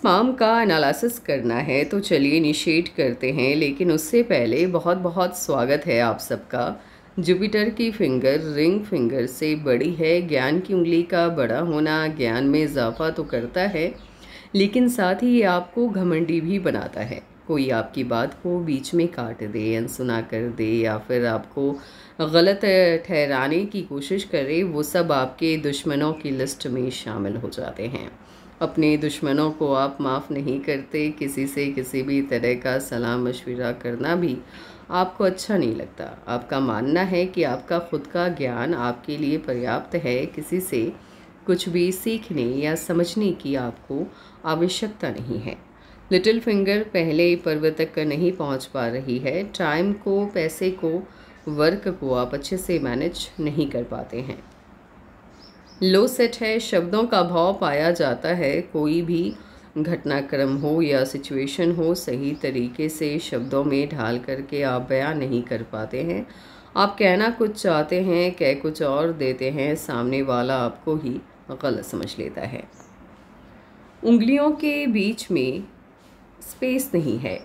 Palm का analysis करना है तो चलिए इनिशिएट करते हैं, लेकिन उससे पहले बहुत बहुत स्वागत है आप सबका। जुपिटर की फिंगर रिंग फिंगर से बड़ी है। ज्ञान की उंगली का बड़ा होना ज्ञान में इजाफा तो करता है, लेकिन साथ ही ये आपको घमंडी भी बनाता है। कोई आपकी बात को बीच में काट दे, अनसुना कर दे या फिर आपको गलत ठहराने की कोशिश करे, वो सब आपके दुश्मनों की लिस्ट में शामिल हो जाते हैं। अपने दुश्मनों को आप माफ़ नहीं करते। किसी से किसी भी तरह का सलाह मशविरा करना भी आपको अच्छा नहीं लगता। आपका मानना है कि आपका खुद का ज्ञान आपके लिए पर्याप्त है। किसी से कुछ भी सीखने या समझने की आपको आवश्यकता नहीं है। लिटिल फिंगर पहले पर्वत तक नहीं पहुंच पा रही है। टाइम को, पैसे को, वर्क को आप अच्छे से मैनेज नहीं कर पाते हैं। लो सेट है। शब्दों का भाव पाया जाता है। कोई भी घटनाक्रम हो या सिचुएशन हो, सही तरीके से शब्दों में ढाल करके आप बयान नहीं कर पाते हैं। आप कहना कुछ चाहते हैं, कह कुछ और देते हैं, सामने वाला आपको ही गलत समझ लेता है। उंगलियों के बीच में स्पेस नहीं है।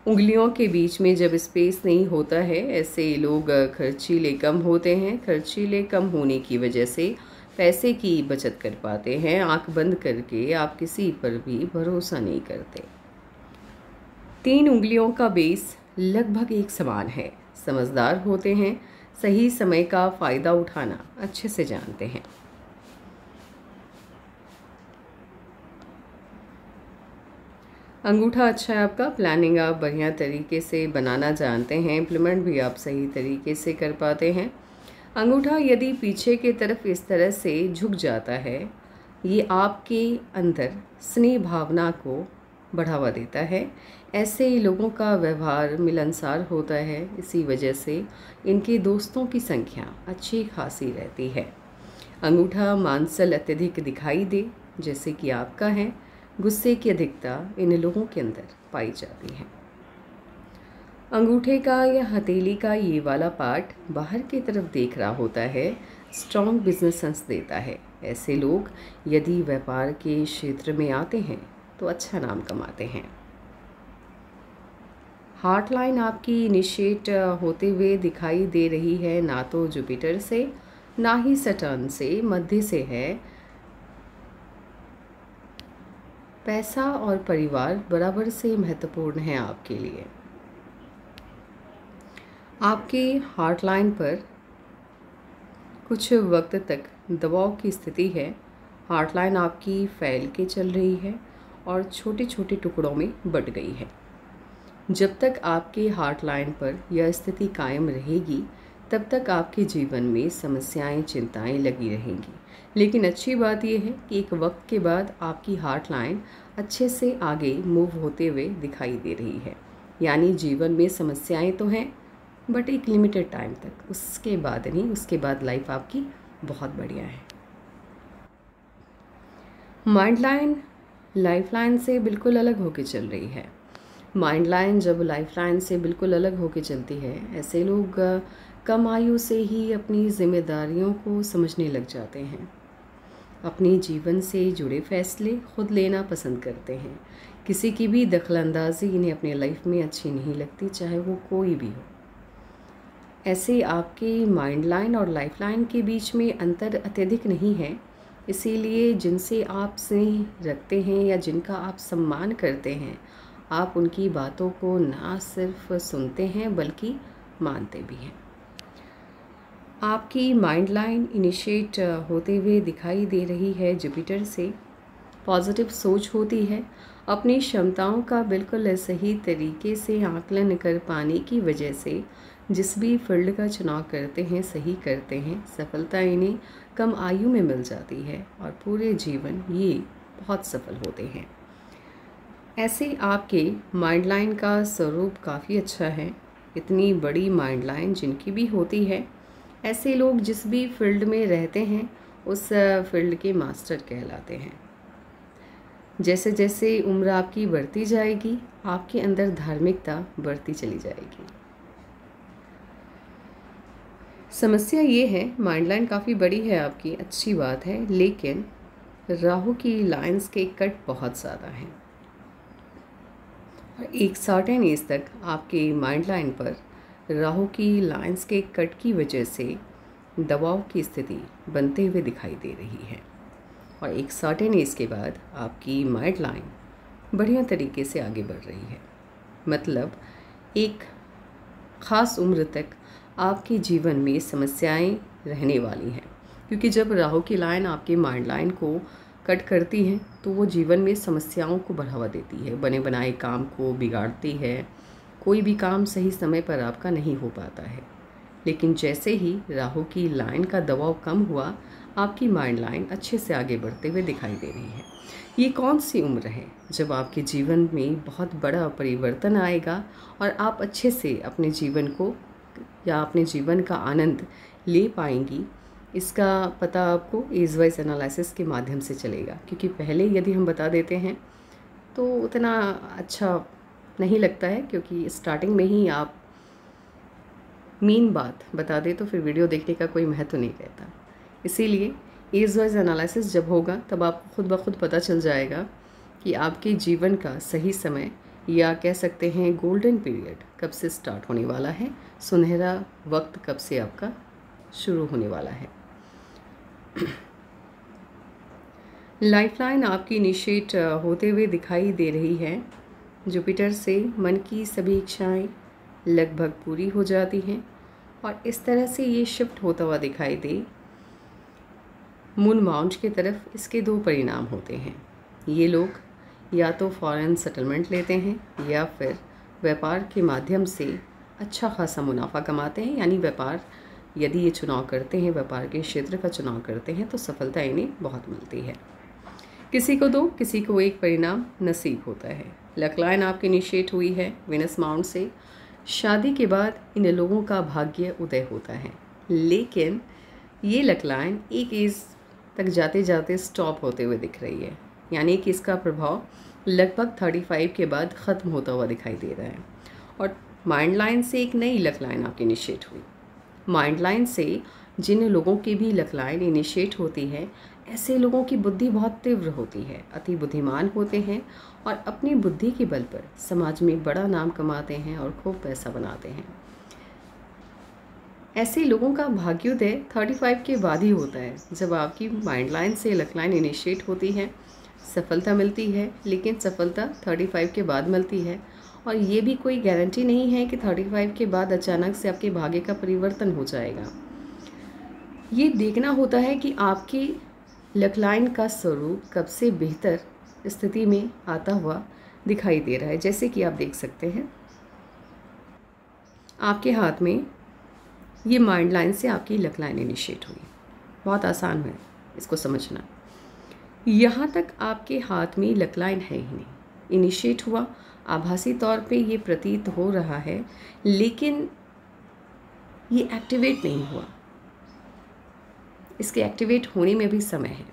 उंगलियों के बीच में जब स्पेस नहीं होता है, ऐसे लोग खर्चीले कम होते हैं। खर्चीले कम होने की वजह से पैसे की बचत कर पाते हैं। आंख बंद करके आप किसी पर भी भरोसा नहीं करते। 3 उंगलियों का बेस लगभग एक समान है। समझदार होते हैं। सही समय का फ़ायदा उठाना अच्छे से जानते हैं। अंगूठा अच्छा है आपका। प्लानिंग आप बढ़िया तरीके से बनाना जानते हैं। इम्प्लीमेंट भी आप सही तरीके से कर पाते हैं। अंगूठा यदि पीछे की तरफ इस तरह से झुक जाता है, ये आपके अंदर स्नेह भावना को बढ़ावा देता है। ऐसे लोगों का व्यवहार मिलनसार होता है। इसी वजह से इनके दोस्तों की संख्या अच्छी खासी रहती है। अंगूठा मांसल अत्यधिक दिखाई दे, जैसे कि आपका है। गुस्से की अधिकता इन लोगों के अंदर पाई जाती है। अंगूठे का या हथेली का ये वाला पार्ट बाहर की तरफ देख रहा होता है। स्ट्रॉन्ग बिजनेस सेंस देता है। ऐसे लोग यदि व्यापार के क्षेत्र में आते हैं तो अच्छा नाम कमाते हैं। हार्ट लाइन आपकी इनिशिएट होते हुए दिखाई दे रही है, ना तो जुपिटर से ना ही सटर्न से, मध्य से है। पैसा और परिवार बराबर से महत्वपूर्ण है आपके लिए। आपके हार्ट लाइन पर कुछ वक्त तक दबाव की स्थिति है। हार्ट लाइन आपकी फैल के चल रही है और छोटे छोटे टुकड़ों में बट गई है। जब तक आपके हार्ट लाइन पर यह स्थिति कायम रहेगी, तब तक आपके जीवन में समस्याएं, चिंताएं लगी रहेंगी। लेकिन अच्छी बात यह है कि एक वक्त के बाद आपकी हार्ट लाइन अच्छे से आगे मूव होते हुए दिखाई दे रही है। यानी जीवन में समस्याएं तो हैं, बट एक लिमिटेड टाइम तक, उसके बाद नहीं। उसके बाद लाइफ आपकी बहुत बढ़िया है। माइंड लाइन लाइफ लाइन से बिल्कुल अलग होकर चल रही है। माइंड लाइन जब लाइफ लाइन से बिल्कुल अलग होकर चलती है, ऐसे लोग कम आयु से ही अपनी जिम्मेदारियों को समझने लग जाते हैं। अपने जीवन से जुड़े फैसले खुद लेना पसंद करते हैं। किसी की भी दखलंदाजी इन्हें अपने लाइफ में अच्छी नहीं लगती, चाहे वो कोई भी हो। ऐसे आपके माइंड लाइन और लाइफ लाइन के बीच में अंतर अत्यधिक नहीं है। इसीलिए जिनसे आप स्नेह रखते हैं या जिनका आप सम्मान करते हैं, आप उनकी बातों को ना सिर्फ सुनते हैं बल्कि मानते भी हैं। आपकी माइंड लाइन इनिशिएट होते हुए दिखाई दे रही है जुपिटर से। पॉजिटिव सोच होती है। अपनी क्षमताओं का बिल्कुल सही तरीके से आकलन कर पाने की वजह से जिस भी फील्ड का चुनाव करते हैं, सही करते हैं, सफलता इन्हें कम आयु में मिल जाती है और पूरे जीवन ये बहुत सफल होते हैं। ऐसे आपके माइंड लाइन का स्वरूप काफ़ी अच्छा है। इतनी बड़ी माइंड लाइन जिनकी भी होती है, ऐसे लोग जिस भी फील्ड में रहते हैं उस फील्ड के मास्टर कहलाते हैं। जैसे जैसे उम्र आपकी बढ़ती जाएगी, आपके अंदर धार्मिकता बढ़ती चली जाएगी। समस्या ये है, माइंड लाइन काफ़ी बड़ी है आपकी, अच्छी बात है, लेकिन राहु की लाइंस के कट बहुत ज़्यादा हैं। और एक सर्टेन एज तक आपके माइंड लाइन पर राहु की लाइंस के कट की वजह से दबाव की स्थिति बनते हुए दिखाई दे रही है। और एक सर्टेन एज के बाद आपकी माइंड लाइन बढ़िया तरीके से आगे बढ़ रही है। मतलब एक ख़ास उम्र तक आपके जीवन में समस्याएं रहने वाली हैं, क्योंकि जब राहु की लाइन आपके माइंड लाइन को कट करती है तो वो जीवन में समस्याओं को बढ़ावा देती है, बने बनाए काम को बिगाड़ती है, कोई भी काम सही समय पर आपका नहीं हो पाता है। लेकिन जैसे ही राहु की लाइन का दबाव कम हुआ, आपकी माइंड लाइन अच्छे से आगे बढ़ते हुए दिखाई दे रही है। ये कौन सी उम्र है जब आपके जीवन में बहुत बड़ा परिवर्तन आएगा और आप अच्छे से अपने जीवन को या अपने जीवन का आनंद ले पाएंगी, इसका पता आपको एज वाइज एनालिसिस के माध्यम से चलेगा। क्योंकि पहले यदि हम बता देते हैं तो उतना अच्छा नहीं लगता है, क्योंकि स्टार्टिंग में ही आप मेन बात बता दें तो फिर वीडियो देखने का कोई महत्व नहीं रहता। इसीलिए एज वाइज एनालिसिस जब होगा तब आपको खुद ब खुद पता चल जाएगा कि आपके जीवन का सही समय या कह सकते हैं गोल्डन पीरियड कब से स्टार्ट होने वाला है, सुनहरा वक्त कब से आपका शुरू होने वाला है। लाइफलाइन आपकी इनिशिएट होते हुए दिखाई दे रही है। जुपिटर से मन की सभी इच्छाएं लगभग पूरी हो जाती हैं और इस तरह से ये शिफ्ट होता हुआ दिखाई दे मून माउंट की तरफ। इसके दो परिणाम होते हैं। ये लोग या तो फॉरेन सेटलमेंट लेते हैं या फिर व्यापार के माध्यम से अच्छा खासा मुनाफा कमाते हैं। यानी व्यापार यदि ये चुनाव करते हैं, व्यापार के क्षेत्र का चुनाव करते हैं तो सफलता इन्हें बहुत मिलती है। किसी को दो, किसी को एक परिणाम नसीब होता है। लक लाइन आपकी इनिशिएट हुई है वीनस माउंट से। शादी के बाद इन लोगों का भाग्य उदय होता है, लेकिन ये लक लाइन एक एज तक जाते जाते स्टॉप होते हुए दिख रही है। यानी कि इसका प्रभाव लगभग 35 के बाद ख़त्म होता हुआ दिखाई दे रहा है। और माइंड लाइन से एक नई लक लाइन आपकी इनिशिएट हुई। माइंड लाइन से जिन लोगों की भी लक लाइन इनिशिएट होती है, ऐसे लोगों की बुद्धि बहुत तीव्र होती है, अति बुद्धिमान होते हैं और अपनी बुद्धि के बल पर समाज में बड़ा नाम कमाते हैं और खूब पैसा बनाते हैं। ऐसे लोगों का भाग्योदय 35 के बाद ही होता है। जब आपकी माइंड लाइन से लक लाइन इनिशिएट होती है, सफलता मिलती है, लेकिन सफलता 35 के बाद मिलती है। और ये भी कोई गारंटी नहीं है कि 35 के बाद अचानक से आपके भाग्य का परिवर्तन हो जाएगा। ये देखना होता है कि आपकी लक लाइन का स्वरूप कब से बेहतर स्थिति में आता हुआ दिखाई दे रहा है। जैसे कि आप देख सकते हैं आपके हाथ में ये माइंड लाइन से आपकी लक लाइन इनिशिएट हुई। बहुत आसान है इसको समझना। यहाँ तक आपके हाथ में लक लाइन है ही नहीं, इनिशिएट हुआ, आभासी तौर पे ये प्रतीत हो रहा है, लेकिन ये एक्टिवेट नहीं हुआ। इसके एक्टिवेट होने में भी समय है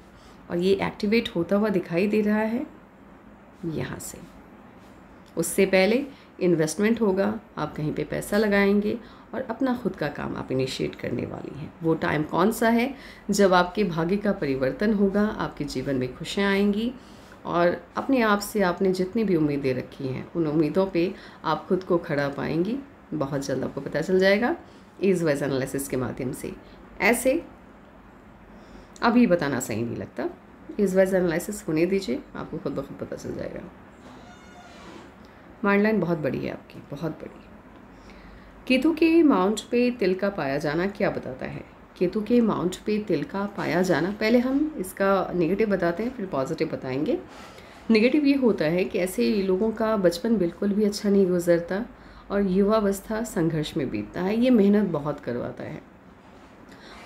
और ये एक्टिवेट होता हुआ दिखाई दे रहा है यहाँ से। उससे पहले इन्वेस्टमेंट होगा, आप कहीं पे पैसा लगाएंगे और अपना खुद का काम आप इनिशिएट करने वाली हैं। वो टाइम कौन सा है? जब आपके भाग्य का परिवर्तन होगा, आपके जीवन में खुशियाँ आएंगी और अपने आप से आपने जितनी भी उम्मीदें रखी हैं उन उम्मीदों पे आप खुद को खड़ा पाएंगी। बहुत जल्द आपको पता चल जाएगा एज वाइज एनालिसिस के माध्यम से। ऐसे अभी बताना सही नहीं लगता, एज वाइज एनालिसिस होने दीजिए, आपको खुद ब खुद पता चल जाएगा। माइंड लाइन बहुत बड़ी है आपकी, बहुत बड़ी। केतु के माउंट पे तिल का पाया जाना क्या बताता है? केतु के माउंट पे तिल का पाया जाना, पहले हम इसका नेगेटिव बताते हैं फिर पॉजिटिव बताएंगे। नेगेटिव ये होता है कि ऐसे लोगों का बचपन बिल्कुल भी अच्छा नहीं गुजरता और युवावस्था संघर्ष में बीतता है। ये मेहनत बहुत करवाता है,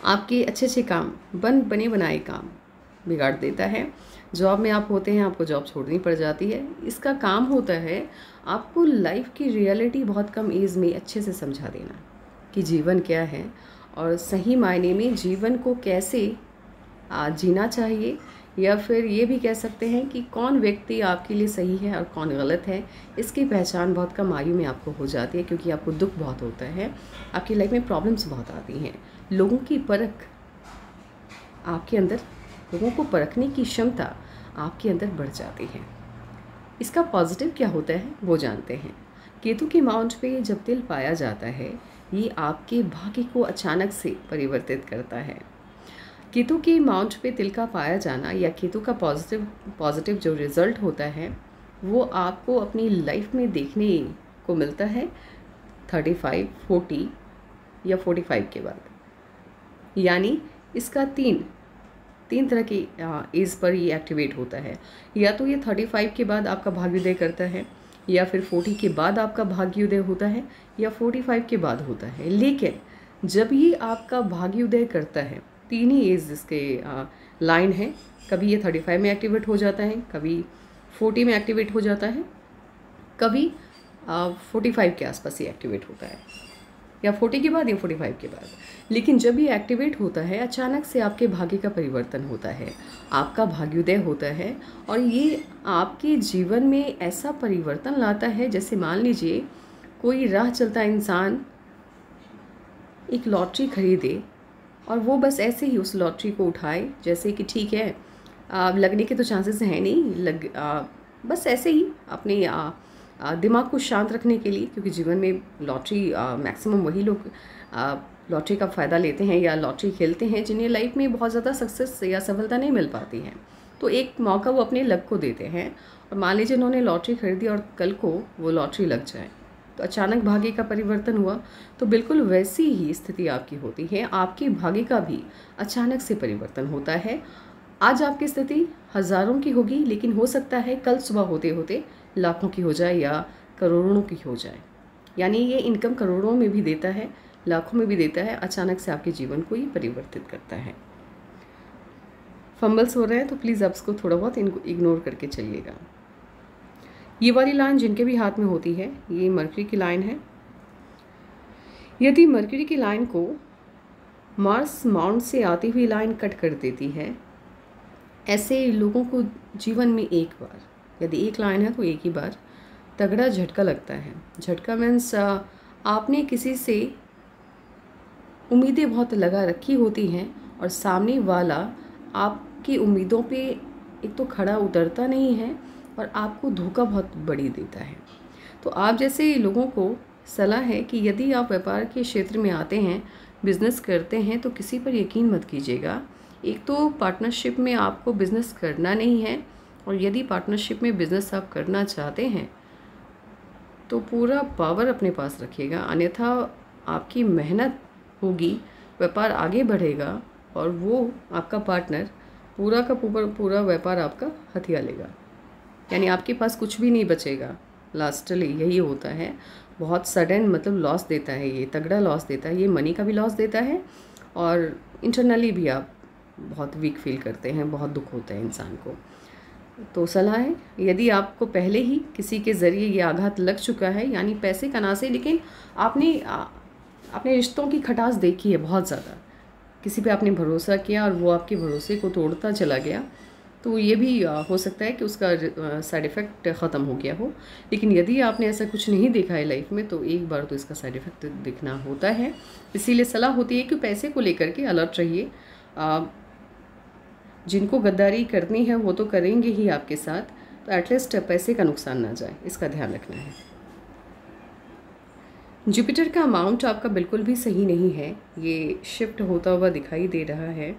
आपके अच्छे अच्छे काम बने बनाए काम बिगाड़ देता है। जॉब में आप होते हैं, आपको जॉब छोड़नी पड़ जाती है। इसका काम होता है आपको लाइफ की रियलिटी बहुत कम एज में अच्छे से समझा देना कि जीवन क्या है और सही मायने में जीवन को कैसे जीना चाहिए, या फिर ये भी कह सकते हैं कि कौन व्यक्ति आपके लिए सही है और कौन गलत है। इसकी पहचान बहुत कम आयु में आपको हो जाती है, क्योंकि आपको दुख बहुत होता है, आपकी लाइफ में प्रॉब्लम्स बहुत आती हैं। लोगों की परख आपके अंदर, लोगों को परखने की क्षमता आपके अंदर बढ़ जाती है। इसका पॉजिटिव क्या होता है वो जानते हैं। केतु के माउंट पे जब तिल पाया जाता है, ये आपके भाग्य को अचानक से परिवर्तित करता है। केतु के माउंट पे तिल का पाया जाना या केतु का पॉजिटिव जो रिज़ल्ट होता है वो आपको अपनी लाइफ में देखने को मिलता है 35, 40 या 45 के बाद। यानी इसका तीन तरह की एज पर ये एक्टिवेट होता है। या तो ये 35 के बाद आपका भाग्योदय करता है, या फिर 40 के बाद आपका भाग्योदय होता है, या 45 के बाद होता है। लेकिन जब ये आपका भाग्योदय करता है, तीन ही एज इसके लाइन है। कभी ये 35 में एक्टिवेट हो जाता है, कभी 40 में एक्टिवेट हो जाता है, कभी 45 के आसपास ये एक्टिवेट होता है, या 40 के बाद या 45 के बाद। लेकिन जब ये एक्टिवेट होता है, अचानक से आपके भाग्य का परिवर्तन होता है, आपका भाग्योदय होता है, और ये आपके जीवन में ऐसा परिवर्तन लाता है जैसे मान लीजिए कोई राह चलता इंसान एक लॉटरी खरीदे और वो बस ऐसे ही उस लॉटरी को उठाए, जैसे कि ठीक है लगने के तो चांसेस हैं नहीं, बस ऐसे ही अपने दिमाग को शांत रखने के लिए, क्योंकि जीवन में लॉटरी मैक्सिमम वही लोग लॉटरी का फ़ायदा लेते हैं या लॉटरी खेलते हैं जिन्हें लाइफ में बहुत ज़्यादा सक्सेस या सफलता नहीं मिल पाती है। तो एक मौका वो अपने लक को देते हैं, और मान लीजिए उन्होंने लॉटरी खरीदी और कल को वो लॉटरी लग जाए, तो अचानक भाग्य का परिवर्तन हुआ। तो बिल्कुल वैसी ही स्थिति आपकी होती है, आपके भाग्य का भी अचानक से परिवर्तन होता है। आज आपकी स्थिति हज़ारों की होगी, लेकिन हो सकता है कल सुबह होते होते लाखों की हो जाए या करोड़ों की हो जाए। यानी ये इनकम करोड़ों में भी देता है, लाखों में भी देता है। अचानक से आपके जीवन को ये परिवर्तित करता है। फंबल्स हो रहे हैं तो प्लीज़ आप इसको थोड़ा बहुत इनको इग्नोर करके चलिएगा। ये वाली लाइन जिनके भी हाथ में होती है, ये मरकरी की लाइन है। यदि मरकरी की लाइन को मार्स माउंट से आती हुई लाइन कट कर देती है, ऐसे लोगों को जीवन में एक बार, यदि एक लाइन है तो एक ही बार तगड़ा झटका लगता है। झटका मीन्स आपने किसी से उम्मीदें बहुत लगा रखी होती हैं और सामने वाला आपकी उम्मीदों पे एक तो खड़ा उतरता नहीं है और आपको धोखा बहुत बड़ी देता है। तो आप जैसे लोगों को सलाह है कि यदि आप व्यापार के क्षेत्र में आते हैं, बिजनेस करते हैं, तो किसी पर यकीन मत कीजिएगा। एक तो पार्टनरशिप में आपको बिज़नेस करना नहीं है, और यदि पार्टनरशिप में बिज़नेस आप करना चाहते हैं तो पूरा पावर अपने पास रखिएगा, अन्यथा आपकी मेहनत होगी, व्यापार आगे बढ़ेगा और वो आपका पार्टनर पूरा का पूरा व्यापार आपका हथिया लेगा। यानी आपके पास कुछ भी नहीं बचेगा। लास्टली यही होता है। बहुत सडन मतलब लॉस देता है, ये तगड़ा लॉस देता है। ये मनी का भी लॉस देता है और इंटरनली भी आप बहुत वीक फील करते हैं, बहुत दुख होता है इंसान को। तो सलाह है, यदि आपको पहले ही किसी के ज़रिए ये आघात लग चुका है, यानी पैसे का ना से, लेकिन आपने अपने रिश्तों की खटास देखी है बहुत ज़्यादा, किसी पे आपने भरोसा किया और वो आपके भरोसे को तोड़ता चला गया, तो ये भी हो सकता है कि उसका साइड इफ़ेक्ट ख़त्म हो गया हो। लेकिन यदि आपने ऐसा कुछ नहीं देखा है लाइफ में, तो एक बार तो इसका साइड इफ़ेक्ट दिखना होता है। इसीलिए सलाह होती है कि पैसे को लेकर के अलर्ट रहिए। जिनको गद्दारी करनी है वो तो करेंगे ही आपके साथ, तो एटलीस्ट पैसे का नुकसान ना जाए, इसका ध्यान रखना है। जुपिटर का अमाउंट आपका बिल्कुल भी सही नहीं है, ये शिफ्ट होता हुआ दिखाई दे रहा है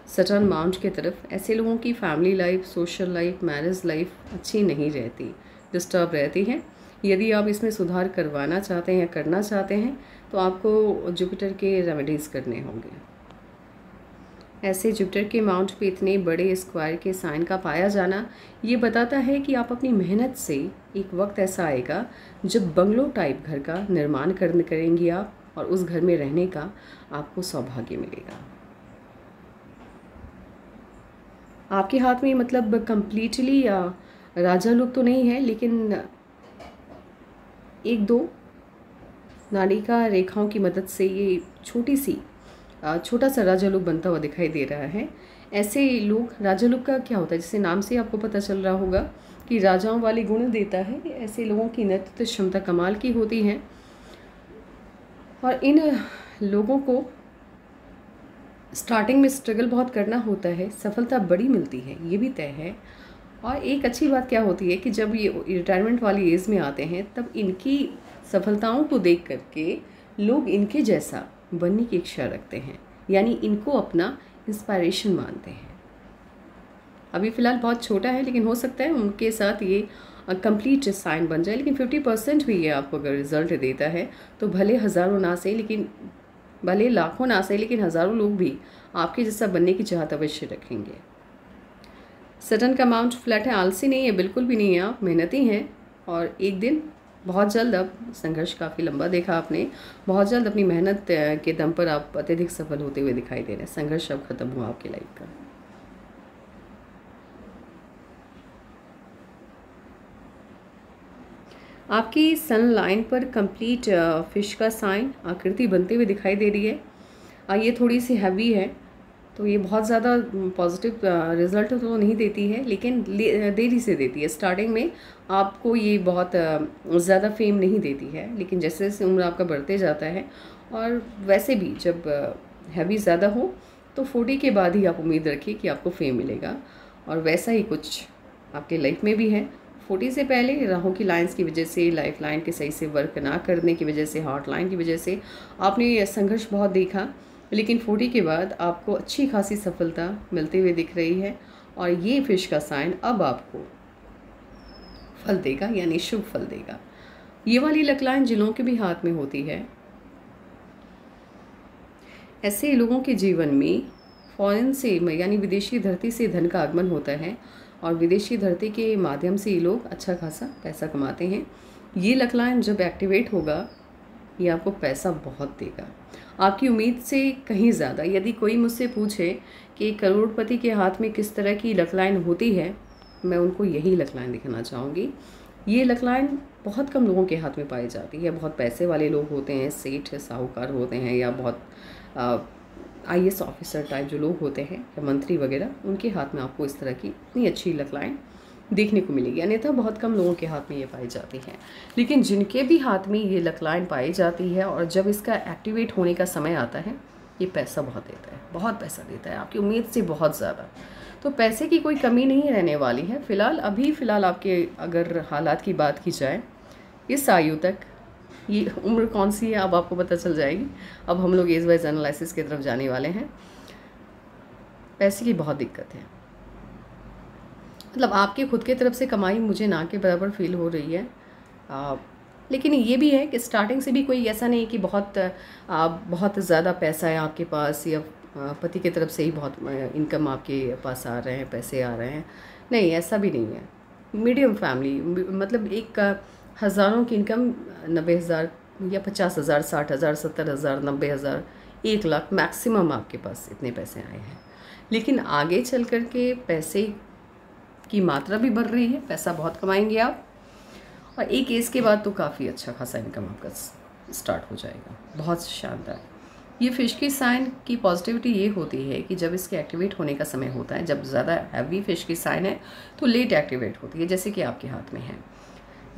सटर्न माउंट की तरफ। ऐसे लोगों की family life, social life, marriage life अच्छी नहीं रहती, डिस्टर्ब रहती है। यदि आप इसमें सुधार करवाना चाहते हैं या करना चाहते हैं तो आपको जुपिटर के रेमेडीज़ करने होंगे। ऐसे जुपिटर के माउंट पे इतने बड़े स्क्वायर के साइन का पाया जाना ये बताता है कि आप अपनी मेहनत से एक वक्त ऐसा आएगा जब बंगलो टाइप घर का निर्माण करेंगी आप, और उस घर में रहने का आपको सौभाग्य मिलेगा। आपके हाथ में मतलब कंप्लीटली राजा लुक तो नहीं है, लेकिन एक दो नाड़िका रेखाओं की मदद से ये छोटा सा राजा लुक बनता हुआ दिखाई दे रहा है। ऐसे लोग, राजा लुक का क्या होता है, जैसे नाम से आपको पता चल रहा होगा कि राजाओं वाले गुण देता है। ऐसे लोगों की नेतृत्व क्षमता कमाल की होती है और इन लोगों को स्टार्टिंग में स्ट्रगल बहुत करना होता है, सफलता बड़ी मिलती है, ये भी तय है। और एक अच्छी बात क्या होती है कि जब ये रिटायरमेंट वाली एज में आते हैं तब इनकी सफलताओं को देख करके लोग इनके जैसा बनने की इच्छा रखते हैं, यानी इनको अपना इंस्पायरेशन मानते हैं। अभी फ़िलहाल बहुत छोटा है, लेकिन हो सकता है उनके साथ ये कंप्लीट साइन बन जाए। लेकिन 50% भी ये आपको अगर रिज़ल्ट देता है तो भले हज़ारों ना सही, लेकिन भले लाखों ना सही, लेकिन हज़ारों लोग भी आपके जैसा बनने की चाहत अवश्य रखेंगे। सटन का माउंट फ्लैट है, आलसी नहीं है, बिल्कुल भी नहीं है, आप मेहनती हैं और एक दिन बहुत जल्द, अब संघर्ष काफ़ी लंबा देखा आपने, बहुत जल्द अपनी मेहनत के दम पर आप अत्यधिक सफल होते हुए दिखाई दे रहे हैं। संघर्ष अब खत्म हुआ आपकी लाइफ का। आपकी सन लाइन पर कंप्लीट फिश का साइन आकृति बनते हुए दिखाई दे रही है। ये थोड़ी सी हैवी है, तो ये बहुत ज़्यादा पॉजिटिव रिजल्ट तो नहीं देती है, लेकिन देरी से देती है। स्टार्टिंग में आपको ये बहुत ज़्यादा फेम नहीं देती है, लेकिन जैसे जैसे उम्र आपका बढ़ते जाता है, और वैसे भी जब हैवी ज़्यादा हो तो 40 के बाद ही आप उम्मीद रखिए कि आपको फेम मिलेगा। और वैसा ही कुछ आपके लाइफ में भी है। 40 से पहले राहु की लाइंस की वजह से, लाइफ लाइन के सही से वर्क ना करने की वजह से, हार्ट लाइन की वजह से आपने ये संघर्ष बहुत देखा, लेकिन 40 के बाद आपको अच्छी खासी सफलता मिलती हुई दिख रही है। और ये फिश का साइन अब आपको फल देगा, यानी शुभ फल देगा। ये वाली लक लाइन जिन लोगों के भी हाथ में होती है, ऐसे लोगों के जीवन में फॉरेन से, यानी विदेशी धरती से धन का आगमन होता है, और विदेशी धरती के माध्यम से ये लोग अच्छा खासा पैसा कमाते हैं। ये लक लाइन जब एक्टिवेट होगा, ये आपको पैसा बहुत देगा, आपकी उम्मीद से कहीं ज़्यादा। यदि कोई मुझसे पूछे कि करोड़पति के हाथ में किस तरह की लक लाइन होती है, मैं उनको यही लक लाइन दिखाना चाहूँगी। ये लक लाइन बहुत कम लोगों के हाथ में पाई जाती है। बहुत पैसे वाले लोग होते हैं, सेठ साहूकार होते हैं, या बहुत IAS ऑफिसर टाइप जो लोग होते हैं, या मंत्री वगैरह, उनके हाथ में आपको इस तरह की इतनी अच्छी लक लाइन देखने को मिलेगी। अन्यथा बहुत कम लोगों के हाथ में ये पाई जाती है। लेकिन जिनके भी हाथ में ये लक लाइन पाई जाती है, और जब इसका एक्टिवेट होने का समय आता है, ये पैसा बहुत देता है, बहुत पैसा देता है, आपकी उम्मीद से बहुत ज़्यादा। तो पैसे की कोई कमी नहीं रहने वाली है। फ़िलहाल आपके अगर हालात की बात की जाए, इस आयु तक, ये उम्र कौन सी है अब आपको पता चल जाएगी। अब हम लोग एज वाइज एनालिसिस की तरफ जाने वाले हैं। पैसे की बहुत दिक्कत है, मतलब आपके खुद के तरफ से कमाई मुझे ना के बराबर फील हो रही है। लेकिन ये भी है कि स्टार्टिंग से भी कोई ऐसा नहीं कि बहुत ज़्यादा पैसा है आपके पास, या पति की तरफ से ही बहुत इनकम आपके पास आ रहे हैं, पैसे आ रहे हैं। नहीं, ऐसा भी नहीं है। मीडियम फैमिली, मतलब एक हज़ारों की इनकम 90,000 या 50,000, 60,000, 70,000, 90,000, 1 लाख मैक्सिमम आपके पास इतने पैसे आए हैं। लेकिन आगे चल कर के पैसे की मात्रा भी बढ़ रही है, पैसा बहुत कमाएंगे आप, और एक एज के बाद तो काफ़ी अच्छा खासा इनकम आपका स्टार्ट हो जाएगा, बहुत शानदार। ये फिश की साइन की पॉजिटिविटी ये होती है कि जब इसके एक्टिवेट होने का समय होता है, जब ज़्यादा हैवी फिश की साइन है तो लेट एक्टिवेट होती है, जैसे कि आपके हाथ में है।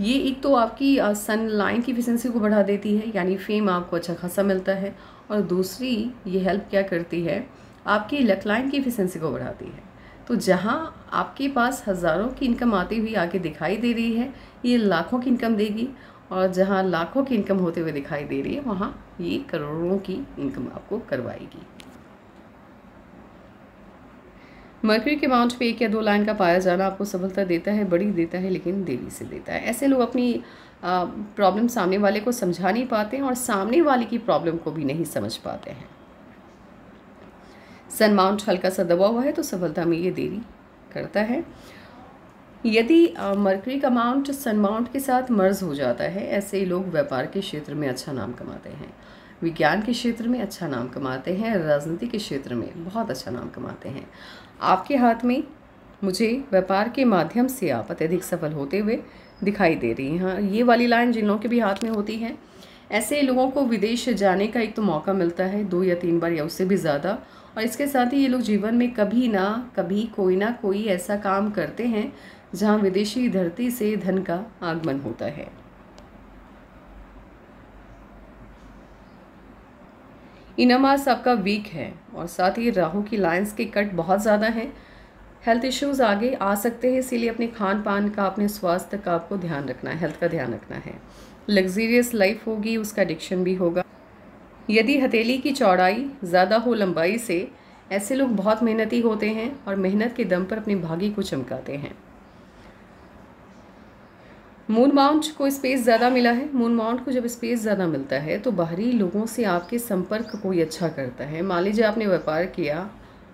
ये एक तो आपकी सन लाइन की एफिशिएंसी को बढ़ा देती है, यानी फेम आपको अच्छा खासा मिलता है, और दूसरी ये हेल्प क्या करती है, आपकी लक लाइन की एफिशिएंसी को बढ़ाती है। तो जहाँ आपके पास हज़ारों की इनकम आती हुई आगे दिखाई दे रही है, ये लाखों की इनकम देगी, और जहाँ लाखों की इनकम होते हुए दिखाई दे रही है, वहाँ ये करोड़ों की इनकम आपको करवाएगी। मरकरी के माउंट पे 1 या 2 लाइन का पाया जाना आपको सफलता देता है, बड़ी देता है, लेकिन देरी से देता है। ऐसे लोग अपनी प्रॉब्लम सामने वाले को समझा नहीं पाते हैं, और सामने वाले की प्रॉब्लम को भी नहीं समझ पाते हैं। सन माउंट हल्का सा दबा हुआ है तो सफलता में ये देरी करता है। यदि मरकरी का माउंट सन माउंट के साथ मर्ज हो जाता है, ऐसे लोग व्यापार के क्षेत्र में अच्छा नाम कमाते हैं, विज्ञान के क्षेत्र में अच्छा नाम कमाते हैं, राजनीति के क्षेत्र में बहुत अच्छा नाम कमाते हैं। आपके हाथ में मुझे व्यापार के माध्यम से आप अत्यधिक सफल होते हुए दिखाई दे रही हैं। हाँ, ये वाली लाइन जिन लोगों के भी हाथ में होती है, ऐसे लोगों को विदेश जाने का एक तो मौका मिलता है 2 या 3 बार, या उससे भी ज़्यादा, और इसके साथ ही ये लोग जीवन में कभी ना कोई ऐसा काम करते हैं जहाँ विदेशी धरती से धन का आगमन होता है। इनमास आपका वीक है, और साथ ही राहु की लाइंस के कट बहुत ज़्यादा हैं, हेल्थ इश्यूज़ आगे आ सकते हैं, इसीलिए अपने खान पान का, अपने स्वास्थ्य का आपको ध्यान रखना है, हेल्थ का ध्यान रखना है। लग्जीरियस लाइफ होगी, उसका एडिक्शन भी होगा। यदि हथेली की चौड़ाई ज़्यादा हो लंबाई से, ऐसे लोग बहुत मेहनती होते हैं और मेहनत के दम पर अपनी भागी को चमकाते हैं। मून माउंट को स्पेस ज़्यादा मिला है। मून माउंट को जब स्पेस ज़्यादा मिलता है तो बाहरी लोगों से आपके संपर्क कोई अच्छा करता है। मान लीजिए आपने व्यापार किया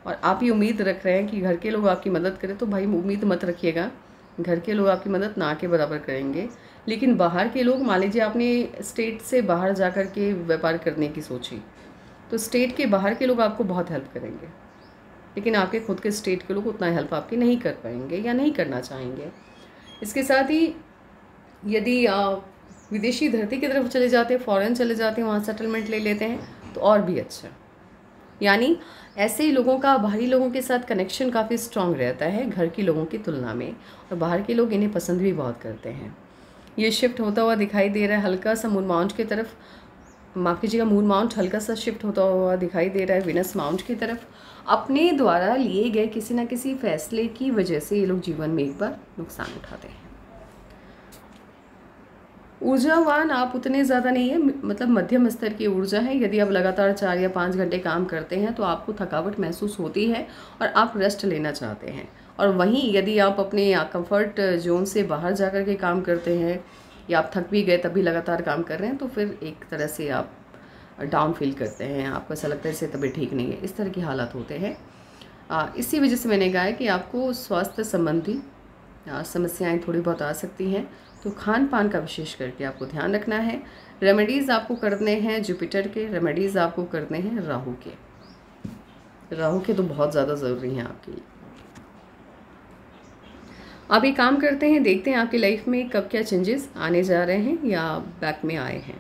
और आप ये उम्मीद रख रहे हैं कि घर के लोग आपकी मदद करें, तो भाई उम्मीद मत रखिएगा, घर के लोग आपकी मदद ना के बराबर करेंगे। लेकिन बाहर के लोग, मान लीजिए आपने स्टेट से बाहर जा कर के व्यापार करने की सोची, तो स्टेट के बाहर के लोग आपको बहुत हेल्प करेंगे, लेकिन आपके खुद के स्टेट के लोग उतना हेल्प आपकी नहीं कर पाएंगे या नहीं करना चाहेंगे। इसके साथ ही यदि आप विदेशी धरती की तरफ चले जाते हैं, फ़ॉरेन चले जाते हैं, वहाँ सेटलमेंट ले लेते हैं, तो और भी अच्छा। यानी ऐसे ही लोगों का बाहरी लोगों के साथ कनेक्शन काफ़ी स्ट्रॉन्ग रहता है घर के लोगों की तुलना में, और बाहर के लोग इन्हें पसंद भी बहुत करते हैं। ये शिफ्ट होता हुआ दिखाई दे रहा है हल्का सा मून माउंट की तरफ, माफ़ कीजिएगा, मून माउंट हल्का सा शिफ्ट होता हुआ दिखाई दे रहा है वीनस माउंट की तरफ। अपने द्वारा लिए गए किसी न किसी फैसले की वजह से ये लोग जीवन में एक बार नुकसान उठाते हैं। ऊर्जावान आप उतने ज़्यादा नहीं है, मतलब मध्यम स्तर की ऊर्जा है। यदि आप लगातार 4 या 5 घंटे काम करते हैं तो आपको थकावट महसूस होती है और आप रेस्ट लेना चाहते हैं। और वहीं यदि आप अपने कंफर्ट जोन से बाहर जा कर के काम करते हैं, या आप थक भी गए तब भी लगातार काम कर रहे हैं, तो फिर एक तरह से आप डाउन फील करते हैं, आपको ऐसा लगता है इससे तबीयत ठीक नहीं है, इस तरह के हालात होते हैं। इसी वजह से मैंने कहा है कि आपको स्वास्थ्य संबंधी समस्याएं थोड़ी बहुत आ सकती हैं, तो खान पान का विशेष करके आपको ध्यान रखना है। रेमेडीज़ आपको करने हैं जुपिटर के, रेमेडीज़ आपको करने हैं राहु के। राहु के तो बहुत ज़्यादा ज़रूरी हैं आपके लिए। आप एक काम करते हैं, देखते हैं आपकी लाइफ में कब क्या चेंजेस आने जा रहे हैं या बैक में आए हैं।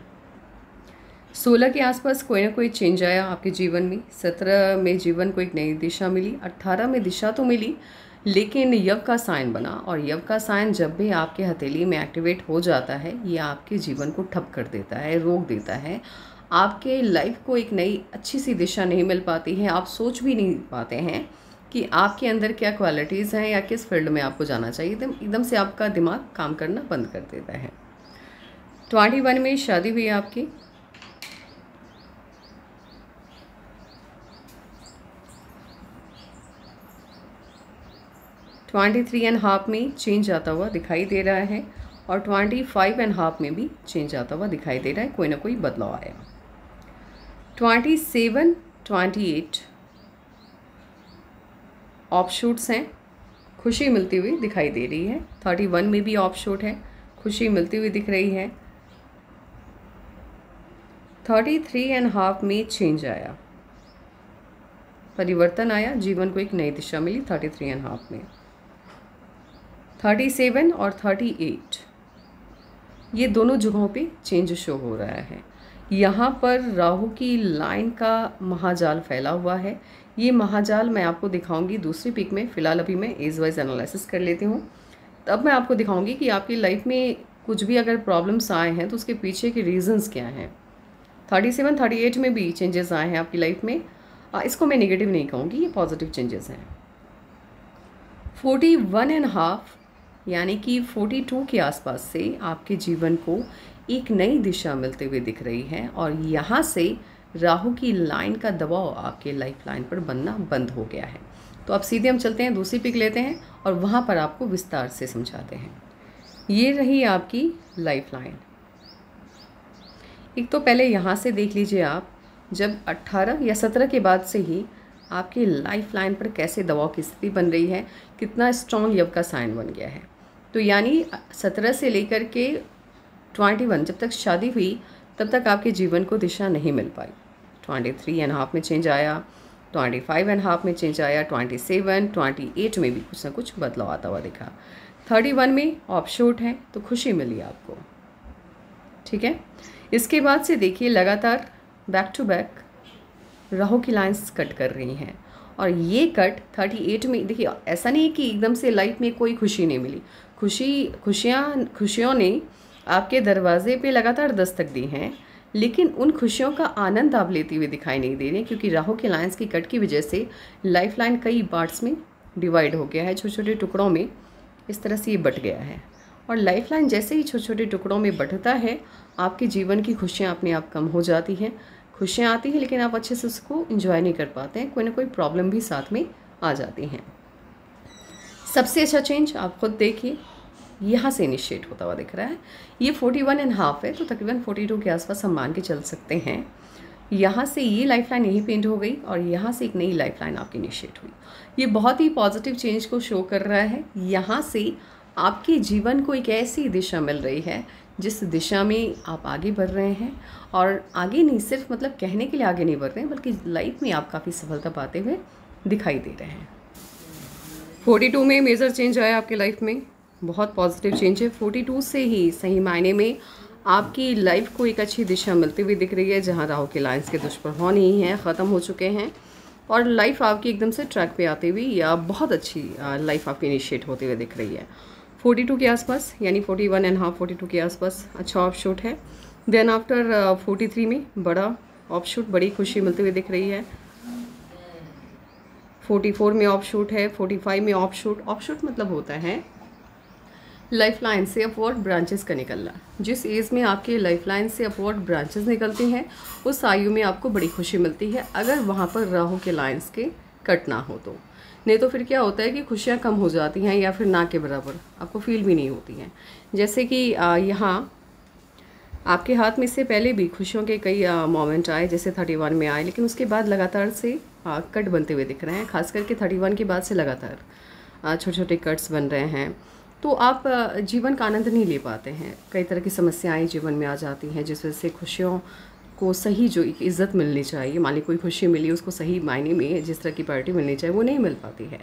16 के आसपास कोई ना कोई चेंज आया आपके जीवन में। 17 में जीवन को एक नई दिशा मिली। 18 में दिशा तो मिली, लेकिन यव का साइन बना, और यव का साइन जब भी आपके हथेली में एक्टिवेट हो जाता है, ये आपके जीवन को ठप कर देता है, रोक देता है। आपके लाइफ को एक नई अच्छी सी दिशा नहीं मिल पाती है। आप सोच भी नहीं पाते हैं कि आपके अंदर क्या क्वालिटीज़ हैं या किस फील्ड में आपको जाना चाहिए। एकदम से आपका दिमाग काम करना बंद कर देता है। 21 में शादी हुई आपकी। 23.5 में चेंज आता हुआ दिखाई दे रहा है, और 25.5 में भी चेंज आता हुआ दिखाई दे रहा है, कोई ना कोई बदलाव आया। 27, 28 ऑफशूट्स हैं, खुशी मिलती हुई दिखाई दे रही है। 31 में भी ऑफशूट है, खुशी मिलती हुई दिख रही है। 33.5 में चेंज आया, परिवर्तन आया, जीवन को एक नई दिशा मिली 33.5 में। 37 और 38 ये दोनों जगहों पे चेंज शो हो रहा है। यहाँ पर राहु की लाइन का महाजाल फैला हुआ है। ये महाजाल मैं आपको दिखाऊंगी दूसरी पिक में। फ़िलहाल अभी मैं एज वाइज एनालिसिस कर लेती हूँ, तब मैं आपको दिखाऊंगी कि आपकी लाइफ में कुछ भी अगर प्रॉब्लम्स आए हैं तो उसके पीछे के रीजंस क्या हैं। 37, 38 में भी चेंजेस आए हैं आपकी लाइफ में। इसको मैं नेगेटिव नहीं कहूँगी, ये पॉजिटिव चेंजेस हैं। 41.5 यानी कि 42 के आसपास से आपके जीवन को एक नई दिशा मिलते हुए दिख रही है, और यहाँ से राहु की लाइन का दबाव आपके लाइफ लाइन पर बनना बंद हो गया है। तो अब सीधे हम चलते हैं, दूसरी पिक लेते हैं और वहाँ पर आपको विस्तार से समझाते हैं। ये रही आपकी लाइफ लाइन। एक तो पहले यहाँ से देख लीजिए आप, जब 18 या 17 के बाद से ही आपकी लाइफ लाइन पर कैसे दबाव की स्थिति बन रही है, कितना स्ट्रॉन्ग यव का साइन बन गया है। तो यानी 17 से लेकर के 21 जब तक शादी हुई तब तक आपके जीवन को दिशा नहीं मिल पाई। 23.5 में चेंज आया, 25.5 में चेंज आया, 27, 28 में भी कुछ ना कुछ बदलाव आता हुआ दिखा। 31 में ऑफशूट है, तो खुशी मिली आपको, ठीक है। इसके बाद से देखिए लगातार बैक टू बैक राहु की लाइंस कट कर रही हैं, और ये कट 38 में देखिए, ऐसा नहीं है कि एकदम से लाइफ में कोई खुशी नहीं मिली। खुशियों ने आपके दरवाजे पे लगातार दस्तक दी हैं, लेकिन उन खुशियों का आनंद आप लेते हुए दिखाई नहीं दे रहे, क्योंकि राहु के लाइंस की कट की वजह से लाइफ लाइन कई पार्ट्स में डिवाइड हो गया है, छोटे छोटे टुकड़ों में इस तरह से ये बट गया है। और लाइफ लाइन जैसे ही छोटे छोटे टुकड़ों में बटता है, आपके जीवन की खुशियाँ अपने आप कम हो जाती हैं। खुशियाँ आती हैं लेकिन आप अच्छे से उसको एंजॉय नहीं कर पाते हैं, कोई ना कोई प्रॉब्लम भी साथ में आ जाती हैं। सबसे अच्छा चेंज आप खुद देखिए, यहाँ से इनिशिएट होता हुआ दिख रहा है। ये 41.5 है, तो तकरीबन 42 के आसपास हम मान के चल सकते हैं। यहाँ से ये लाइफ लाइन यहीं पेंट हो गई और यहाँ से एक नई लाइफ लाइन आपकी इनिशिएट हुई। ये बहुत ही पॉजिटिव चेंज को शो कर रहा है। यहाँ से आपके जीवन को एक ऐसी दिशा मिल रही है जिस दिशा में आप आगे बढ़ रहे हैं, और आगे नहीं सिर्फ मतलब कहने के लिए आगे नहीं बढ़ रहे हैं, बल्कि लाइफ में आप काफ़ी सफलता पाते हुए दिखाई दे रहे हैं। 42 में मेजर चेंज आया आपकी लाइफ में, बहुत पॉजिटिव चेंज है। 42 से ही सही मायने में आपकी लाइफ को एक अच्छी दिशा मिलती हुई दिख रही है, जहां राहु के लाइन्स के दुष्प्रभाव नहीं हैं, ख़त्म हो चुके हैं, और लाइफ आपकी एकदम से ट्रैक पे आती हुई या बहुत अच्छी लाइफ आपकी इनिशिएट होते हुए दिख रही है। 42 के आसपास यानी 41.5 42 के आसपास अच्छा ऑफशूट है। देन आफ्टर 43 में बड़ा ऑफशूट, बड़ी खुशी मिलती हुई दिख रही है। 44 में ऑफशूट है, 45 में ऑफशूट। ऑफशूट मतलब होता है लाइफ लाइन से अपवर्ड ब्रांचेस का निकलना। जिस एज में आपके लाइफ लाइन से अपवर्ड ब्रांचेस निकलती हैं, उस आयु में आपको बड़ी खुशी मिलती है, अगर वहाँ पर राहु के लाइन्स के कट ना हो तो। नहीं तो फिर क्या होता है कि खुशियाँ कम हो जाती हैं या फिर ना के बराबर आपको फील भी नहीं होती हैं। जैसे कि यहाँ आपके हाथ में इससे पहले भी खुशियों के कई मोमेंट आए, जैसे 31 में आए, लेकिन उसके बाद लगातार से कट बनते हुए दिख रहे हैं। खास करके 31 के बाद से लगातार छोटे छोटे कट्स बन रहे हैं, तो आप जीवन का आनंद नहीं ले पाते हैं। कई तरह की समस्याएं जीवन में आ जाती हैं, जिस वजह से खुशियों को सही जो एक इज़्ज़त मिलनी चाहिए, मान ली कोई खुशी मिली, उसको सही मायने में जिस तरह की प्रायोरिटी मिलनी चाहिए वो नहीं मिल पाती है,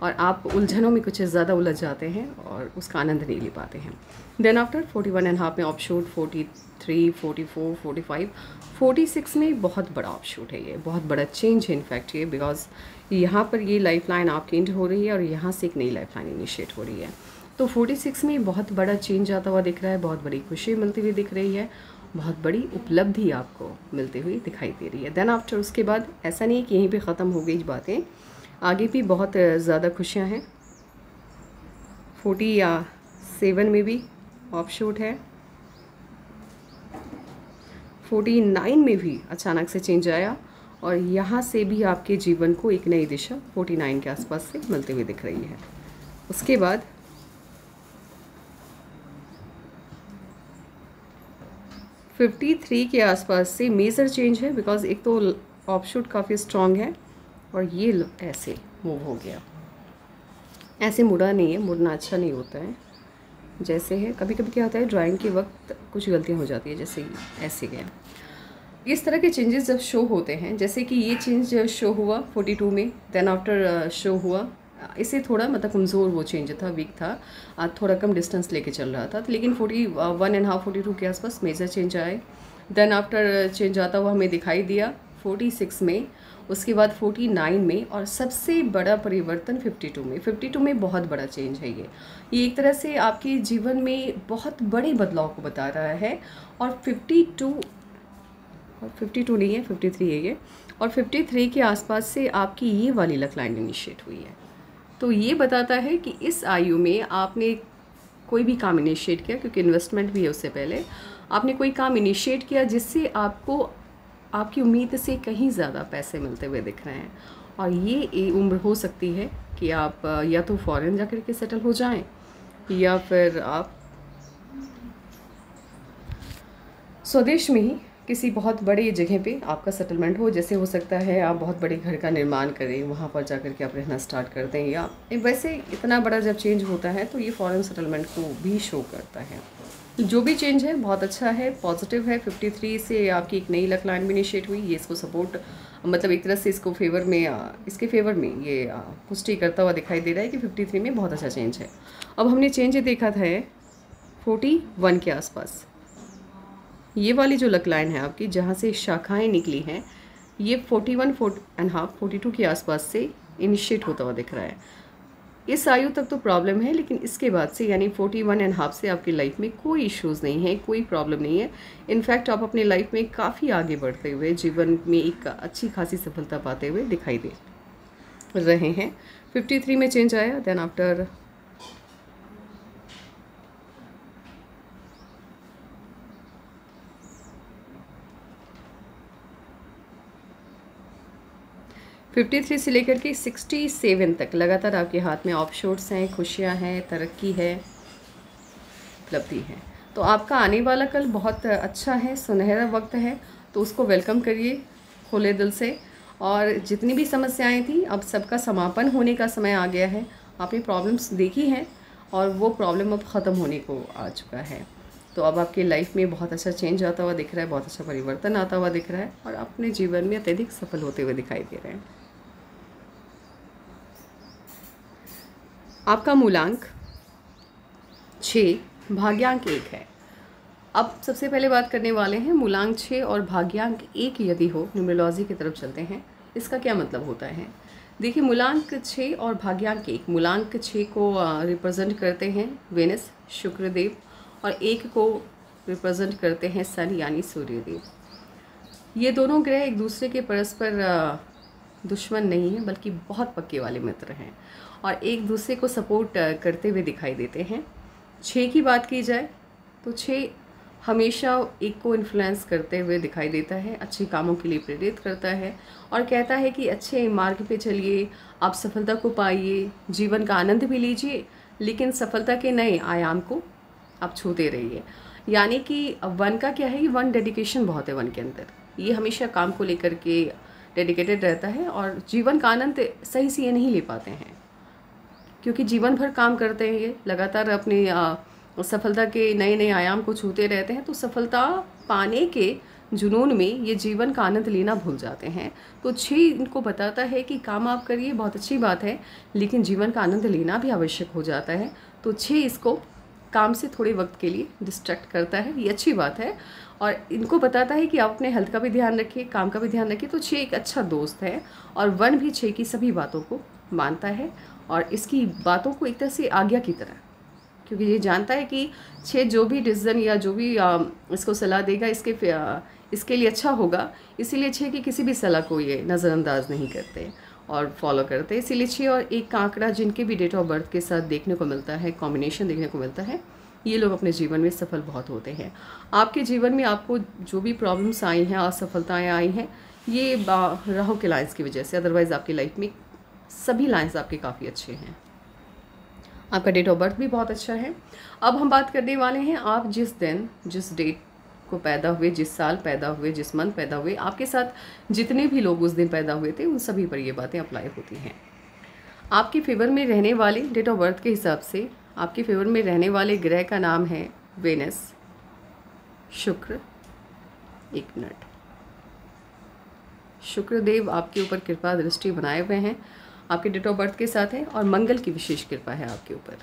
और आप उलझनों में कुछ ज़्यादा उलझ जाते हैं और उसका आनंद नहीं ले पाते हैं। देन आफ्टर 41.5 में ऑफशूट, 43, 44, 45, 46 में बहुत बड़ा ऑफशूट है, ये बहुत बड़ा चेंज है इनफैक्ट ये, बिकॉज यहाँ पर ये लाइफ लाइन आपकी एंड हो रही है और यहाँ से एक नई लाइफ लाइन इनिशिएट हो रही है। तो 46 में बहुत बड़ा चेंज आता हुआ दिख रहा है, बहुत बड़ी खुशी मिलती हुई दिख रही है, बहुत बड़ी उपलब्धि आपको मिलती हुई दिखाई दे रही है। देन आफ्टर उसके बाद ऐसा नहीं है कि यहीं पे ख़त्म हो गई बातें, आगे भी बहुत ज़्यादा खुशियां हैं। 47 में भी ऑफशूट है, 49 में भी अचानक से चेंज आया, और यहाँ से भी आपके जीवन को एक नई दिशा 49 के आसपास से मिलती हुई दिख रही है। उसके बाद 53 के आसपास से मेजर चेंज है, बिकॉज एक तो ऑफशूट काफ़ी स्ट्रॉन्ग है और ये ऐसे मूव हो गया। ऐसे मुड़ा नहीं है, मुड़ना अच्छा नहीं होता है। जैसे है कभी कभी क्या होता है ड्राइंग के वक्त कुछ गलतियाँ हो जाती है, जैसे ऐसे गया। इस तरह के चेंजेस जब शो होते हैं, जैसे कि ये चेंज शो हुआ 42 में, देन आफ्टर शो हुआ, इससे थोड़ा मतलब कमज़ोर वो चेंज था, वीक था, थोड़ा कम डिस्टेंस लेके चल रहा था, लेकिन 41.5 42 के आसपास मेजर चेंज आए। देन आफ्टर चेंज आता हुआ हमें दिखाई दिया 46 में, उसके बाद 49 में, और सबसे बड़ा परिवर्तन 52 में। 52 में बहुत बड़ा चेंज है ये एक तरह से आपके जीवन में बहुत बड़े बदलाव को बता रहा है। और 52 नहीं है, 53 है ये, और 53 के आसपास से आपकी ये वाली लक लाइन इनिशिएट हुई है। तो ये बताता है कि इस आयु में आपने कोई भी काम इनिशिएट किया, क्योंकि इन्वेस्टमेंट भी है उससे पहले, आपने कोई काम इनिशिएट किया जिससे आपको आपकी उम्मीद से कहीं ज़्यादा पैसे मिलते हुए दिख रहे हैं। और ये उम्र हो सकती है कि आप या तो फॉरेन जा कर के सेटल हो जाएं, या फिर आप स्वदेश में ही किसी बहुत बड़ी जगह पे आपका सेटलमेंट हो। जैसे हो सकता है आप बहुत बड़े घर का निर्माण करें, वहाँ पर जाकर के आप रहना स्टार्ट कर दें, या वैसे इतना बड़ा जब चेंज होता है तो ये फॉरेन सेटलमेंट को भी शो करता है। जो भी चेंज है बहुत अच्छा है, पॉजिटिव है। 53 से आपकी एक नई लक लाइन भी इनिशिएट हुई, ये इसको सपोर्ट मतलब एक तरह से इसको फेवर में इसके फेवर में ये पुष्टि करता हुआ दिखाई दे रहा है कि 53 में बहुत अच्छा चेंज है। अब हमने चेंज देखा था 41 के आसपास, ये वाली जो लक लाइन है आपकी जहाँ से शाखाएं निकली हैं, ये 41.5 42 के आसपास से इनिशिएट होता हुआ दिख रहा है। इस आयु तक तो प्रॉब्लम है, लेकिन इसके बाद से यानी 41.5 से आपकी लाइफ में कोई इश्यूज़ नहीं है, कोई प्रॉब्लम नहीं है। इनफैक्ट आप अपने लाइफ में काफ़ी आगे बढ़ते हुए जीवन में एक अच्छी खासी सफलता पाते हुए दिखाई दे रहे हैं। 53 में चेंज आया, देन आफ्टर 53 से लेकर के 67 तक लगातार आपके हाथ में ऑप्शोर्स हैं, खुशियां हैं, तरक्की है, उपलब्धि है। तो आपका आने वाला कल बहुत अच्छा है, सुनहरा वक्त है, तो उसको वेलकम करिए खुले दिल से। और जितनी भी समस्याएं थी अब सबका समापन होने का समय आ गया है। आपने प्रॉब्लम्स देखी हैं और वो प्रॉब्लम अब ख़त्म होने को आ चुका है। तो अब आपकी लाइफ में बहुत अच्छा चेंज आता हुआ दिख रहा है, बहुत अच्छा परिवर्तन आता हुआ दिख रहा है और अपने जीवन में अत्यधिक सफल होते हुए दिखाई दे रहे हैं। आपका मूलांक 6, भाग्यांक 1 है। अब सबसे पहले बात करने वाले हैं मूलांक 6 और भाग्यांक 1 यदि हो, न्यूमरोलॉजी की तरफ चलते हैं, इसका क्या मतलब होता है। देखिए, मूलांक 6 और भाग्यांक 1, मूलांक 6 को रिप्रेजेंट करते हैं वेनस शुक्रदेव और 1 को रिप्रेजेंट करते हैं सन यानी सूर्यदेव। ये दोनों ग्रह एक दूसरे के परस्पर दुश्मन नहीं हैं, बल्कि बहुत पक्के वाले मित्र हैं और एक दूसरे को सपोर्ट करते हुए दिखाई देते हैं। 6 की बात की जाए तो 6 हमेशा 1 को इन्फ्लुएंस करते हुए दिखाई देता है, अच्छे कामों के लिए प्रेरित करता है और कहता है कि अच्छे मार्ग पे चलिए, आप सफलता को पाइए, जीवन का आनंद भी लीजिए, लेकिन सफलता के नए आयाम को आप छूते रहिए। यानी कि वन का क्या है कि वन डेडिकेशन बहुत है वन के अंदर, ये हमेशा काम को लेकर के डेडिकेटेड रहता है और जीवन का आनंद सही से ये नहीं ले पाते हैं क्योंकि जीवन भर काम करते हैं, ये लगातार अपनी सफलता के नए नए आयाम को छूते रहते हैं, तो सफलता पाने के जुनून में ये जीवन का आनंद लेना भूल जाते हैं। तो 6 इनको बताता है कि काम आप करिए, बहुत अच्छी बात है, लेकिन जीवन का आनंद लेना भी आवश्यक हो जाता है। तो 6 इसको काम से थोड़े वक्त के लिए डिस्ट्रैक्ट करता है, ये अच्छी बात है और इनको बताता है कि आप अपने हेल्थ का भी ध्यान रखिए, काम का भी ध्यान रखिए। तो 6 एक अच्छा दोस्त है और वन भी 6 की सभी बातों को मानता है और इसकी बातों को एक तरह से आज्ञा की तरह, क्योंकि ये जानता है कि 6 जो भी डिसीजन या जो भी इसको सलाह देगा इसके लिए अच्छा होगा, इसीलिए 6 की किसी भी सलाह को ये नज़रअंदाज नहीं करते और फॉलो करते। इसीलिए 6 और 1 का आंकड़ा जिनके भी डेट ऑफ बर्थ के साथ देखने को मिलता है, कॉम्बिनेशन देखने को मिलता है, ये लोग अपने जीवन में सफल बहुत होते हैं। आपके जीवन में आपको जो भी प्रॉब्लम्स आई हैं, असफलताएँ आई हैं, ये राहु के लाइन्स की वजह से, अदरवाइज़ आपकी लाइफ में सभी लाइन्स आपके काफ़ी अच्छे हैं। आपका डेट ऑफ बर्थ भी बहुत अच्छा है। अब हम बात करने वाले हैं आप जिस दिन, जिस डेट को पैदा हुए, जिस साल पैदा हुए, जिस मंथ पैदा हुए, आपके साथ जितने भी लोग उस दिन पैदा हुए थे उन सभी पर ये बातें अप्लाई होती हैं। आपके फेवर में रहने वाले डेट ऑफ बर्थ के हिसाब से आपके फेवर में रहने वाले ग्रह का नाम है वेनस, शुक्र। एक मिनट, शुक्रदेव आपके ऊपर कृपा दृष्टि बनाए हुए हैं, आपके डेट ऑफ बर्थ के साथ है और मंगल की विशेष कृपा है आपके ऊपर,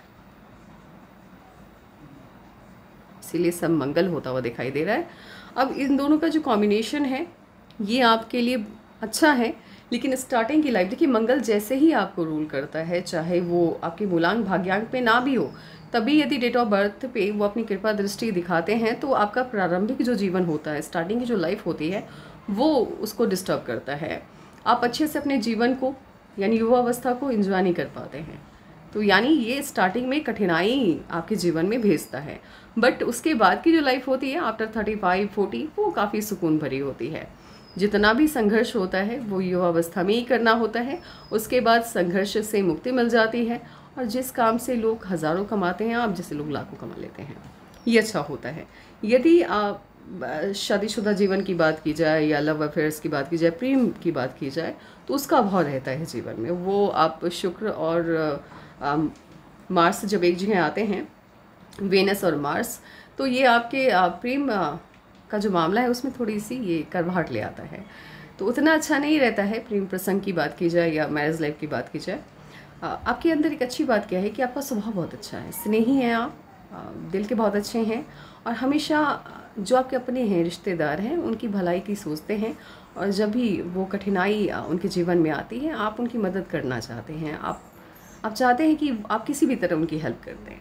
इसीलिए सब मंगल होता हुआ दिखाई दे रहा है। अब इन दोनों का जो कॉम्बिनेशन है ये आपके लिए अच्छा है, लेकिन स्टार्टिंग की लाइफ देखिए, मंगल जैसे ही आपको रूल करता है, चाहे वो आपके मूलांक भाग्यांक पे ना भी हो, तभी यदि डेट ऑफ बर्थ पे वो अपनी कृपा दृष्टि दिखाते हैं तो आपका प्रारंभिक जो जीवन होता है, स्टार्टिंग की जो लाइफ होती है, वो उसको डिस्टर्ब करता है। आप अच्छे से अपने जीवन को यानी युवावस्था को एंजॉय नहीं कर पाते हैं, तो यानी ये स्टार्टिंग में कठिनाई आपके जीवन में भेजता है। बट उसके बाद की जो लाइफ होती है आफ्टर 35-40, वो काफ़ी सुकून भरी होती है। जितना भी संघर्ष होता है वो युवावस्था में ही करना होता है, उसके बाद संघर्ष से मुक्ति मिल जाती है और जिस काम से लोग हज़ारों कमाते हैं, आप जैसे लोग लाखों कमा लेते हैं, ये अच्छा होता है। यदि आप शादीशुदा जीवन की बात की जाए या लव अफेयर्स की बात की जाए, प्रेम की बात की जाए, तो उसका अभाव रहता है जीवन में। वो आप शुक्र और मार्स जब एक जगह आते हैं, वेनस और मार्स, तो ये आपके प्रेम का जो मामला है उसमें थोड़ी सी ये करवाहट ले आता है, तो उतना अच्छा नहीं रहता है। प्रेम प्रसंग की बात की जाए या मैरिज लाइफ की बात की जाए, आपके अंदर एक अच्छी बात क्या है कि आपका स्वभाव बहुत अच्छा है, स्नेही हैं आप, दिल के बहुत अच्छे हैं और हमेशा जो आपके अपने हैं, रिश्तेदार हैं, उनकी भलाई की सोचते हैं और जब भी वो कठिनाई उनके जीवन में आती है, आप उनकी मदद करना चाहते हैं, आप चाहते हैं कि आप किसी भी तरह उनकी हेल्प करते हैं।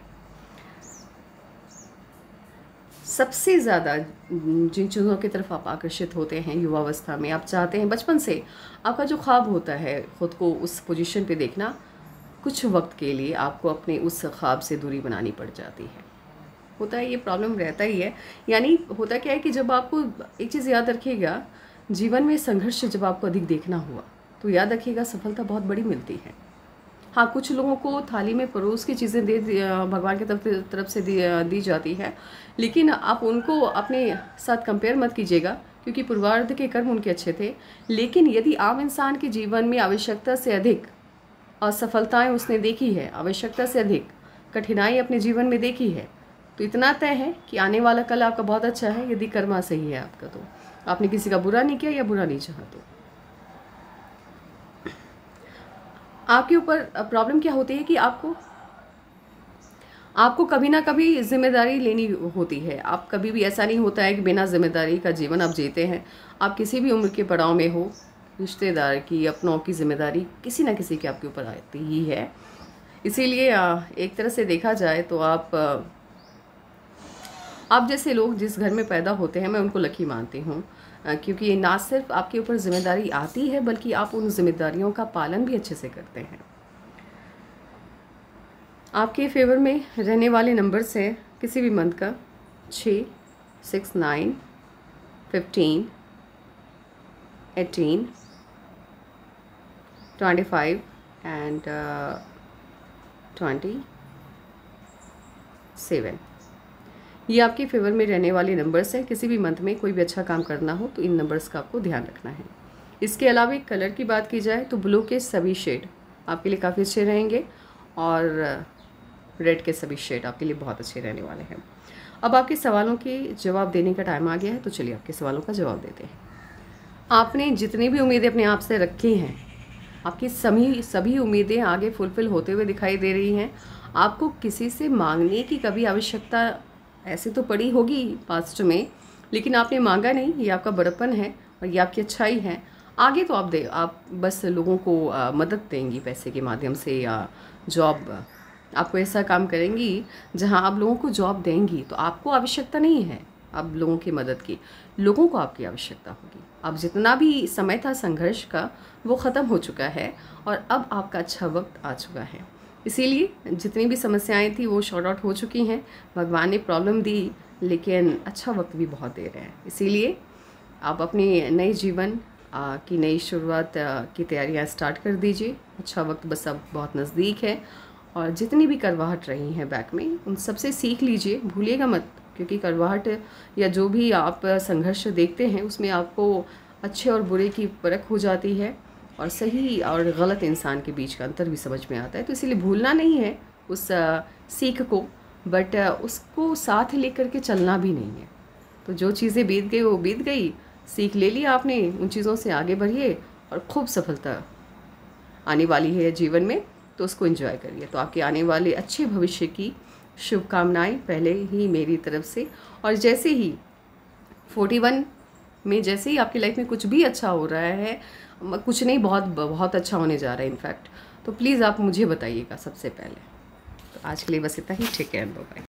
सबसे ज़्यादा जिन चीज़ों की तरफ आप आकर्षित होते हैं युवावस्था में, आप चाहते हैं बचपन से, आपका जो ख्वाब होता है ख़ुद को उस पोजीशन पे देखना, कुछ वक्त के लिए आपको अपने उस ख्वाब से दूरी बनानी पड़ जाती है। होता है, ये प्रॉब्लम रहता ही है। यानी होता क्या है कि जब आपको एक चीज़ याद रखिएगा, जीवन में संघर्ष जब आपको अधिक देखना हुआ तो याद रखिएगा सफलता बहुत बड़ी मिलती है। हाँ, कुछ लोगों को थाली में परोस की चीज़ें भगवान की तरफ से दी जाती है, लेकिन आप उनको अपने साथ कंपेयर मत कीजिएगा, क्योंकि पूर्वार्ध के कर्म उनके अच्छे थे। लेकिन यदि आम इंसान के जीवन में आवश्यकता से अधिक असफलताएं उसने देखी है, आवश्यकता से अधिक कठिनाई अपने जीवन में देखी है, तो इतना तय है कि आने वाला कल आपका बहुत अच्छा है यदि कर्मा सही है आपका। तो आपने किसी का बुरा नहीं किया या बुरा नहीं चाहा। तो आपके ऊपर प्रॉब्लम क्या होती है कि आपको कभी ना कभी जिम्मेदारी लेनी होती है। आप कभी भी, ऐसा नहीं होता है कि बिना जिम्मेदारी का जीवन आप जीते हैं। आप किसी भी उम्र के पड़ाव में हो, रिश्तेदार की, अपनों की जिम्मेदारी किसी ना किसी के आपके ऊपर आती ही है। इसीलिए एक तरह से देखा जाए तो आप जैसे लोग जिस घर में पैदा होते हैं, मैं उनको लकी मानती हूँ, क्योंकि ना सिर्फ आपके ऊपर जिम्मेदारी आती है बल्कि आप उन जिम्मेदारियों का पालन भी अच्छे से करते हैं। आपके फेवर में रहने वाले नंबर्स हैं किसी भी मंथ का 6, 6, 9, 15, 18, 25 एंड 27। ये आपके फेवर में रहने वाले नंबर्स हैं। किसी भी मंथ में कोई भी अच्छा काम करना हो तो इन नंबर्स का आपको ध्यान रखना है। इसके अलावा एक कलर की बात की जाए तो ब्लू के सभी शेड आपके लिए काफ़ी अच्छे रहेंगे और रेड के सभी शेड आपके लिए बहुत अच्छे रहने वाले हैं। अब आपके सवालों के जवाब देने का टाइम आ गया है, तो चलिए आपके सवालों का जवाब देते हैं। आपने जितनी भी उम्मीदें अपने आप से रखी हैं, आपकी सभी उम्मीदें आगे फुलफ़िल होते हुए दिखाई दे रही हैं। आपको किसी से मांगने की कभी आवश्यकता ऐसे तो पड़ी होगी पास्ट में, लेकिन आपने मांगा नहीं। ये आपका बड़प्पन है और ये आपकी अच्छाई है। आगे तो आप बस लोगों को मदद देंगी पैसे के माध्यम से, या जॉब, आपको ऐसा काम करेंगी जहां आप लोगों को जॉब देंगी। तो आपको आवश्यकता नहीं है अब लोगों की मदद की, लोगों को आपकी आवश्यकता होगी। अब जितना भी समय था संघर्ष का वो ख़त्म हो चुका है और अब आपका अच्छा वक्त आ चुका है। इसीलिए जितनी भी समस्याएं थी वो शॉर्ट आउट हो चुकी हैं। भगवान ने प्रॉब्लम दी लेकिन अच्छा वक्त भी बहुत दे रहे हैं। इसीलिए आप अपने नए जीवन की नई शुरुआत की तैयारियां स्टार्ट कर दीजिए। अच्छा वक्त बस अब बहुत नज़दीक है और जितनी भी करवाहट रही हैं बैक में उन सबसे सीख लीजिए, भूलिएगा मत, क्योंकि करवाहट या जो भी आप संघर्ष देखते हैं उसमें आपको अच्छे और बुरे की परख हो जाती है और सही और गलत इंसान के बीच का अंतर भी समझ में आता है। तो इसीलिए भूलना नहीं है उस सीख को, बट उसको साथ लेकर के चलना भी नहीं है। तो जो चीज़ें बीत गई वो बीत गई, सीख ले लिया आपने, उन चीज़ों से आगे बढ़िए और खूब सफलता आने वाली है जीवन में, तो उसको एंजॉय करिए। तो आपके आने वाले अच्छे भविष्य की शुभकामनाएं पहले ही मेरी तरफ से। और जैसे ही 41 में जैसे ही आपकी लाइफ में कुछ भी अच्छा हो रहा है, कुछ नहीं बहुत अच्छा होने जा रहा है इनफैक्ट, तो प्लीज़ आप मुझे बताइएगा सबसे पहले। तो आज के लिए बस इतना ही। Take care, bye bye.